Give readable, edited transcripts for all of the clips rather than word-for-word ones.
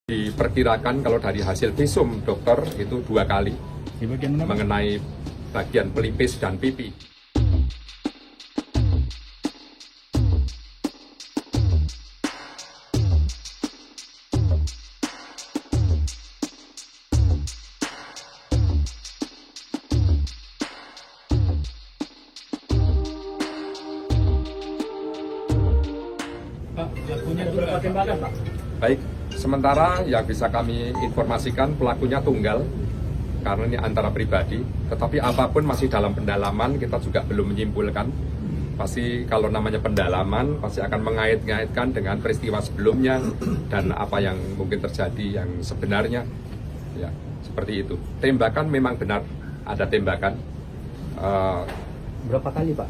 Diperkirakan kalau dari hasil visum dokter itu 2 kali Di bagian mana, Pak? mengenai bagian pelipis dan pipi. Pak, pelakunya itu berapa tembakan, Pak? Baik, sementara yang bisa kami informasikan pelakunya tunggal karena ini antara pribadi, tetapi apapun masih dalam pendalaman, kita juga belum menyimpulkan. Pasti kalau namanya pendalaman pasti akan mengait-ngaitkan dengan peristiwa sebelumnya dan apa yang mungkin terjadi yang sebenarnya. Ya, seperti itu. Tembakan memang benar ada tembakan. Berapa kali, Pak?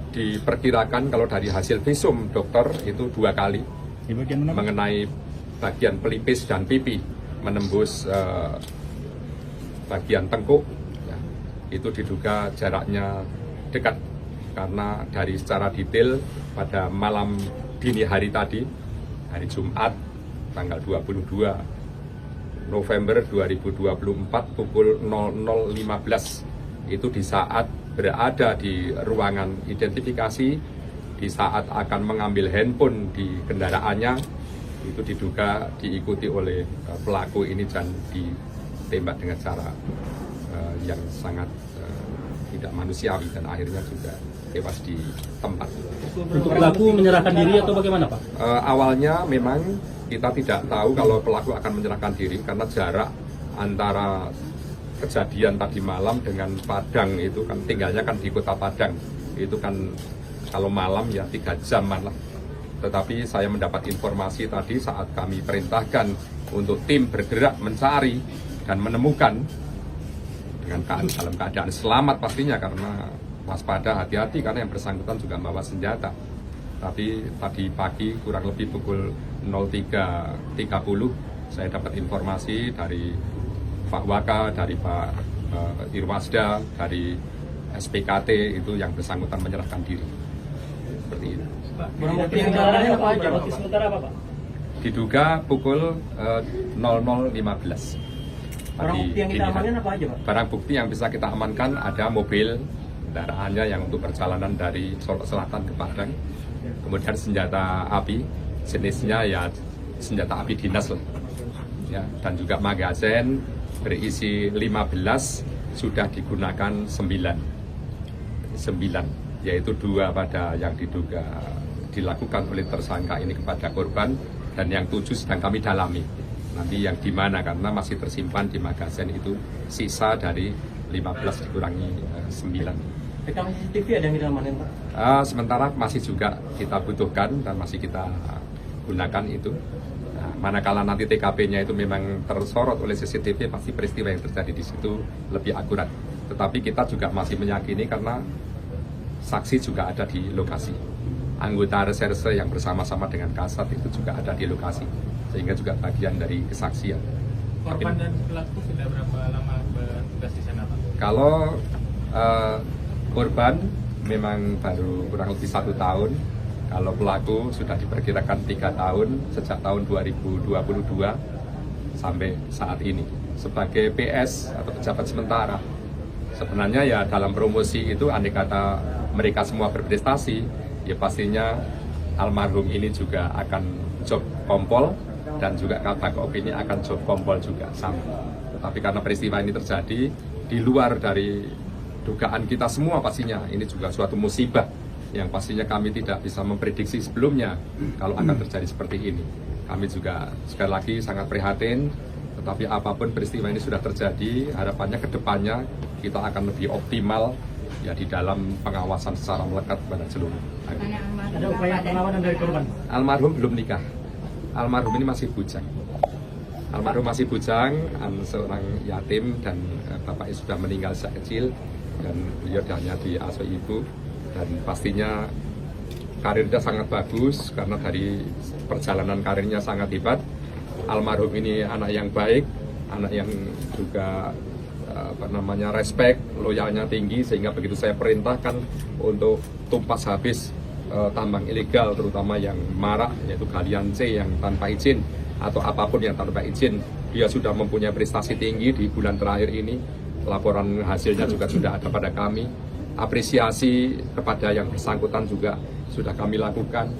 Diperkirakan kalau dari hasil visum dokter itu 2 kali Di bagian mana, Pak? mengenai bagian pelipis dan pipi menembus bagian tengkuk, ya, itu diduga jaraknya dekat karena dari secara detail pada malam dini hari tadi, hari Jumat tanggal 22 November 2024 pukul 00.15 itu di saat berada di ruangan identifikasi, di saat akan mengambil handphone di kendaraannya, itu diduga diikuti oleh pelaku ini dan ditembak dengan cara yang sangat tidak manusiawi dan akhirnya juga tewas di tempat. Untuk pelaku menyerahkan diri atau bagaimana, Pak? Awalnya memang kita tidak tahu kalau pelaku akan menyerahkan diri karena jarak antara kejadian tadi malam dengan Padang itu kan tinggalnya kan di kota Padang, itu kan kalau malam ya 3 jaman lah. Tetapi saya mendapat informasi tadi saat kami perintahkan untuk tim bergerak mencari dan menemukan dengan dalam keadaan selamat pastinya, karena waspada, hati-hati karena yang bersangkutan juga membawa senjata. Tapi tadi pagi kurang lebih pukul 03.30 saya dapat informasi dari Pak Waka, dari Pak Irwasda, dari SPKT itu yang bersangkutan menyerahkan diri. Seperti itu. Barang bukti yang diamankan apa aja, Pak? Sementara apa, Pak? Diduga pukul 00.15. Barang bukti yang kita amankan apa aja, Pak? Barang bukti yang bisa kita amankan ada mobil kendaraannya yang untuk perjalanan dari Solo Selatan ke Padang. Kemudian senjata api, jenisnya ya senjata api dinas lah. Ya, dan juga magazen berisi 15 sudah digunakan 9, yaitu 2 pada yang diduga dilakukan oleh tersangka ini kepada korban dan yang 7 sedang kami dalami. Nanti yang di mana karena masih tersimpan di magazen itu sisa dari 15 dikurangi 9. Rekam CCTV ada yang diamankan, Pak? Sementara masih juga kita butuhkan dan masih kita gunakan itu. Nah, manakala nanti TKP-nya itu memang tersorot oleh CCTV, pasti peristiwa yang terjadi di situ lebih akurat. Tetapi kita juga masih meyakini karena saksi juga ada di lokasi. Anggota reserse yang bersama-sama dengan Kasat itu juga ada di lokasi, sehingga juga bagian dari kesaksian. Korban dan pelaku sudah berapa lama bertugas di sana, Pak? Kalau korban memang baru kurang lebih 1 tahun. Kalau pelaku sudah diperkirakan 3 tahun sejak tahun 2022 sampai saat ini. Sebagai PS atau pejabat sementara, sebenarnya ya dalam promosi itu andai kata mereka semua berprestasi, ya pastinya almarhum ini juga akan job kompol dan juga Kabak ini akan job kompol juga sama. Tetapi karena peristiwa ini terjadi di luar dari dugaan kita semua, pastinya ini juga suatu musibah yang pastinya kami tidak bisa memprediksi sebelumnya kalau akan terjadi seperti ini. Kami juga sekali lagi sangat prihatin, tetapi apapun peristiwa ini sudah terjadi, harapannya ke depannya kita akan lebih optimal ya di dalam pengawasan secara melekat kepada seluruh. Ada upaya perlawanan dari korban? Almarhum belum nikah. Almarhum ini masih bujang. Almarhum masih bujang, seorang yatim dan bapaknya sudah meninggal sejak kecil dan beliau hanya diasuh ibu. Dan pastinya karirnya sangat bagus karena dari perjalanan karirnya sangat hebat. Almarhum ini anak yang baik, anak yang juga respect, loyalnya tinggi, sehingga begitu saya perintahkan untuk tumpas habis tambang ilegal terutama yang marak yaitu galian C yang tanpa izin atau apapun yang tanpa izin. Dia sudah mempunyai prestasi tinggi di bulan terakhir ini, laporan hasilnya juga sudah ada pada kami. Apresiasi kepada yang bersangkutan juga sudah kami lakukan.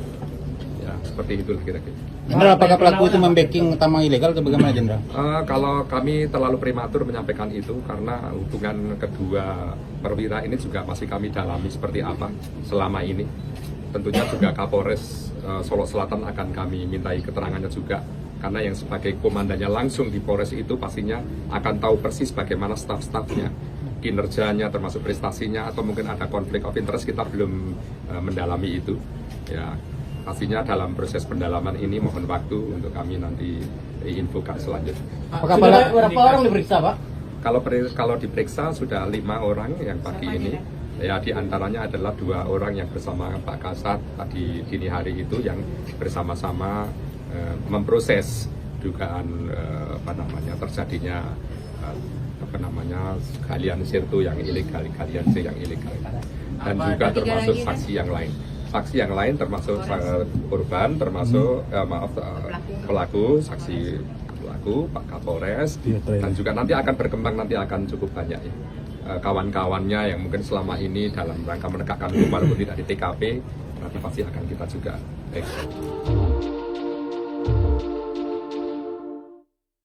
Ya, seperti itu kira-kira. Jenderal, apakah pelaku itu membacking tambang ilegal atau bagaimana, Jenderal? Kalau kami terlalu prematur menyampaikan itu karena hubungan kedua perwira ini juga masih kami dalami seperti apa selama ini. Tentunya juga Kapolres Solo Selatan akan kami mintai keterangannya juga, karena yang sebagai komandannya langsung di Polres itu pastinya akan tahu persis bagaimana staf-stafnya, kinerjanya termasuk prestasinya, atau mungkin ada konflik of interest, kita belum mendalami itu. Ya, pastinya dalam proses pendalaman ini mohon waktu untuk kami nanti infokan selanjutnya. Apakah berapa orang diperiksa, Pak? Kalau diperiksa sudah 5 orang yang pagi ini. Ya, di antaranya adalah 2 orang yang bersama Pak Kasat tadi dini hari itu yang bersama-sama memproses dugaan terjadinya galian sirtu yang ilegal, galian C yang ilegal, dan juga termasuk saksi yang lain. Saksi yang lain termasuk korban, termasuk pelaku, saksi pelaku, Pak Kapolres, dan juga nanti akan berkembang, nanti akan cukup banyak ya. Kawan-kawannya yang mungkin selama ini dalam rangka menegakkan hukum walaupun tidak di TKP, nanti pasti akan kita juga